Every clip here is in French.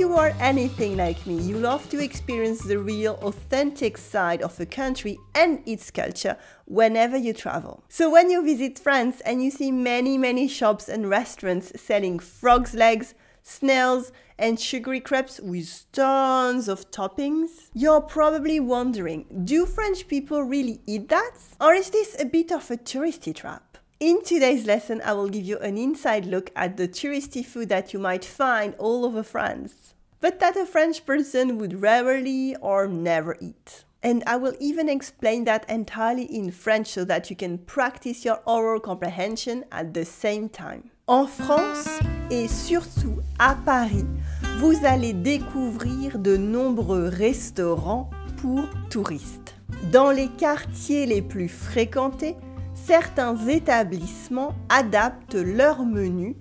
you are anything like me, you love to experience the real, authentic side of a country and its culture whenever you travel. So when you visit France and you see many shops and restaurants selling frog's legs, snails, and sugary crepes with tons of toppings, you're probably wondering, do French people really eat that? Or is this a bit of a touristy trap? In today's lesson, I will give you an inside look at the touristy food that you might find all over France, but that a French person would rarely or never eat. And I will even explain that entirely in French so that you can practice your oral comprehension at the same time. En France, et surtout à Paris, vous allez découvrir de nombreux restaurants pour touristes. Dans les quartiers les plus fréquentés, certains établissements adaptent leur menu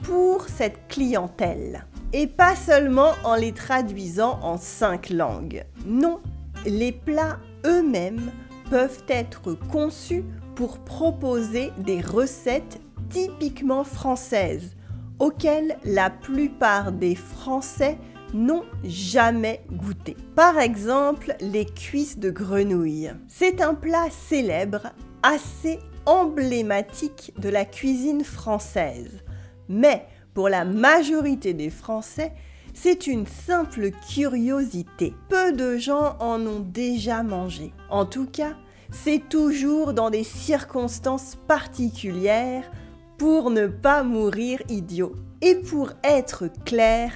pour cette clientèle. Et pas seulement en les traduisant en 5 langues. Non, les plats eux-mêmes peuvent être conçus pour proposer des recettes typiquement françaises, auxquelles la plupart des Français n'ont jamais goûté. Par exemple, les cuisses de grenouille. C'est un plat célèbre, assez emblématique de la cuisine française. Mais pour la majorité des Français, c'est une simple curiosité. Peu de gens en ont déjà mangé. En tout cas, c'est toujours dans des circonstances particulières pour ne pas mourir idiot. Et pour être clair,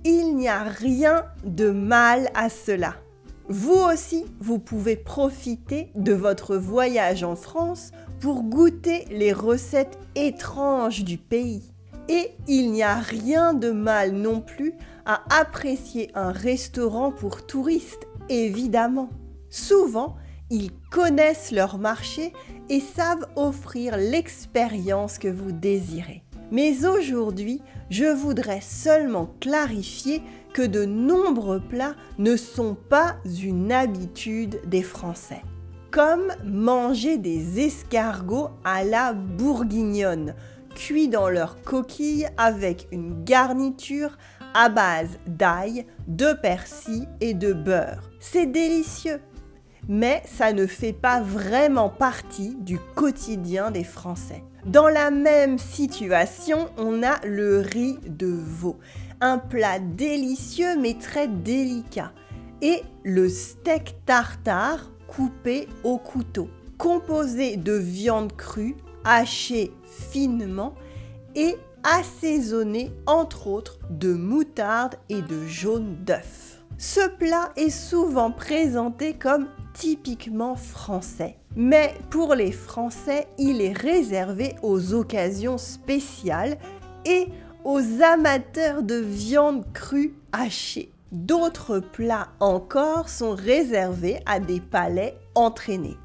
il n'y a rien de mal à cela. Vous aussi, vous pouvez profiter de votre voyage en France pour goûter les recettes étranges du pays. Et il n'y a rien de mal non plus à apprécier un restaurant pour touristes, évidemment. Souvent, ils connaissent leur marché et savent offrir l'expérience que vous désirez. Mais aujourd'hui, je voudrais seulement clarifier que de nombreux plats ne sont pas une habitude des Français. Comme manger des escargots à la bourguignonne, cuits dans leur coquille avec une garniture à base d'ail, de persil et de beurre. C'est délicieux, mais ça ne fait pas vraiment partie du quotidien des Français. Dans la même situation, on a le riz de veau, un plat délicieux mais très délicat, et le steak tartare coupé au couteau, composé de viande crue, hachée finement et assaisonné entre autres de moutarde et de jaune d'œuf. Ce plat est souvent présenté comme typiquement français. Mais pour les Français, il est réservé aux occasions spéciales et aux amateurs de viande crue hachée. D'autres plats encore sont réservés à des palais entraînés.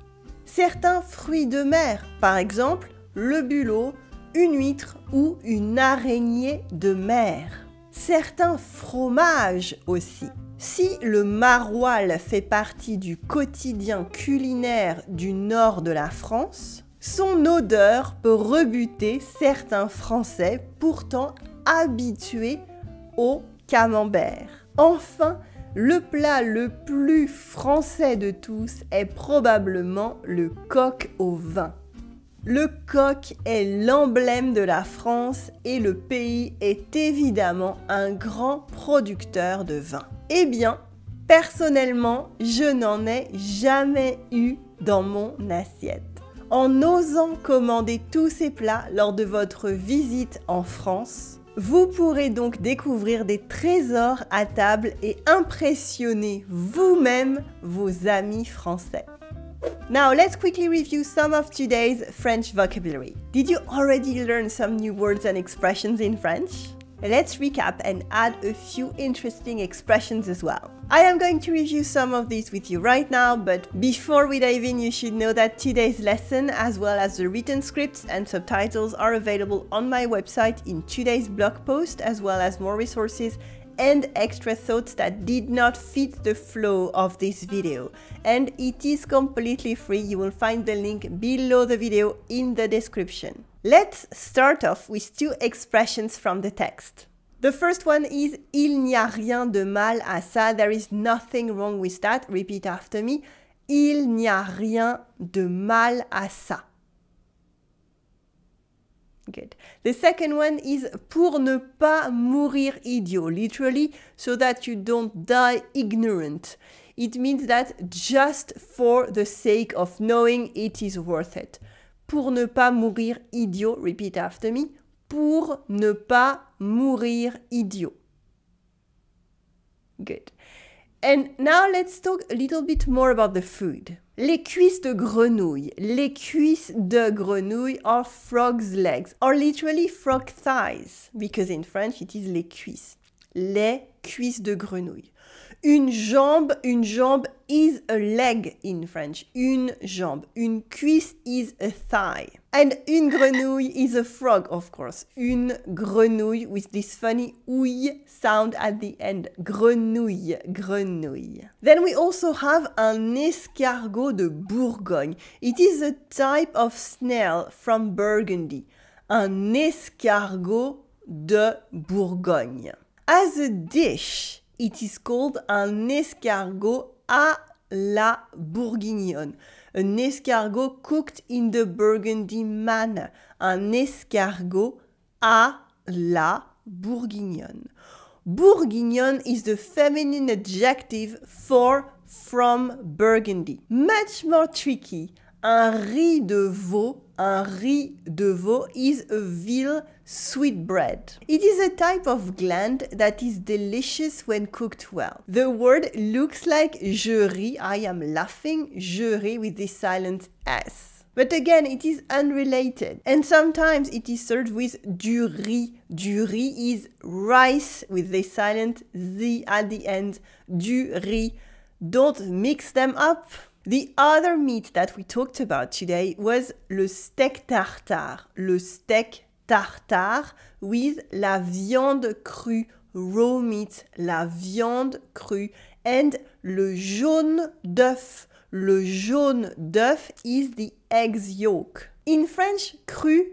Certains fruits de mer, par exemple le bulot, une huître ou une araignée de mer. Certains fromages aussi. Si le maroilles fait partie du quotidien culinaire du nord de la France, son odeur peut rebuter certains Français pourtant habitués au camembert. Enfin, le plat le plus français de tous est probablement le coq au vin. Le coq est l'emblème de la France et le pays est évidemment un grand producteur de vin. Eh bien, personnellement, je n'en ai jamais eu dans mon assiette. En osant commander tous ces plats lors de votre visite en France, vous pourrez donc découvrir des trésors à table et impressionner vous-même vos amis français. Now, let's quickly review some of today's French vocabulary. Did you already learn some new words and expressions in French? Let's recap and add a few interesting expressions as well. I am going to review some of these with you right now, but before we dive in, you should know that today's lesson, as well as the written scripts and subtitles, are available on my website in today's blog post, as well as more resources and extra thoughts that did not fit the flow of this video. And it is completely free. You will find the link below the video in the description. Let's start off with two expressions from the text. The first one is il n'y a rien de mal à ça. There is nothing wrong with that. Repeat after me. Il n'y a rien de mal à ça. Good. The second one is pour ne pas mourir idiot. Literally, so that you don't die ignorant. It means that just for the sake of knowing it is worth it. Pour ne pas mourir idiot. Repeat after me. Pour ne pas mourir idiot. Good. And now let's talk a little bit more about the food. Les cuisses de grenouille. Les cuisses de grenouille are frog's legs, or literally frog thighs, because in French it is les cuisses. Les cuisses de grenouille. Une jambe is a leg in French. Une jambe. Une cuisse is a thigh. And une grenouille is a frog, of course. Une grenouille with this funny ouille sound at the end. Grenouille, grenouille. Then we also have un escargot de Bourgogne. It is a type of snail from Burgundy. Un escargot de Bourgogne. As a dish, it is called un escargot à la bourguignonne. An escargot cooked in the Burgundy manner. Un escargot à la bourguignonne. Bourguignonne is the feminine adjective for from Burgundy. Much more tricky. Un riz de veau is a veal sweetbread. It is a type of gland that is delicious when cooked well. The word looks like je ris, I am laughing, je ris with this silent S. But again, it is unrelated. And sometimes it is served with du riz. Du riz is rice with the silent Z at the end. Du riz. Don't mix them up. The other meat that we talked about today was le steak tartare. Le steak tartare with la viande crue, raw meat, la viande crue, and le jaune d'œuf. Le jaune d'œuf is the egg's yolk. In French, cru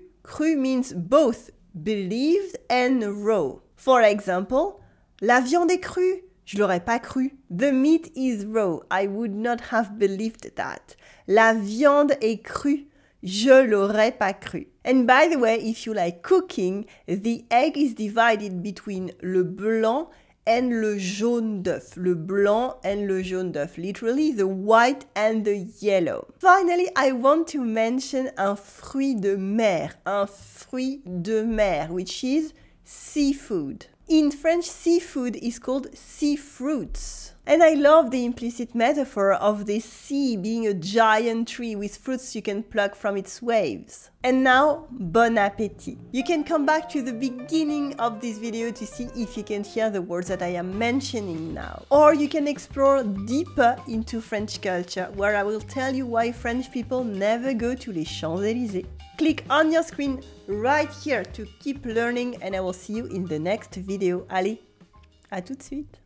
means both believed and raw. For example, la viande est crue. Je l'aurais pas cru. The meat is raw. I would not have believed that. La viande est crue. Je l'aurais pas cru. And by the way, if you like cooking, the egg is divided between le blanc and le jaune d'œuf. Le blanc and le jaune d'œuf. Literally, the white and the yellow. Finally, I want to mention un fruit de mer. Un fruit de mer, which is seafood. In French, seafood is called sea fruits. And I love the implicit metaphor of the sea being a giant tree with fruits you can pluck from its waves. And now, bon appétit. You can come back to the beginning of this video to see if you can hear the words that I am mentioning now. Or you can explore deeper into French culture, where I will tell you why French people never go to les Champs-Élysées. Click on your screen right here to keep learning, and I will see you in the next video. Allez, à tout de suite!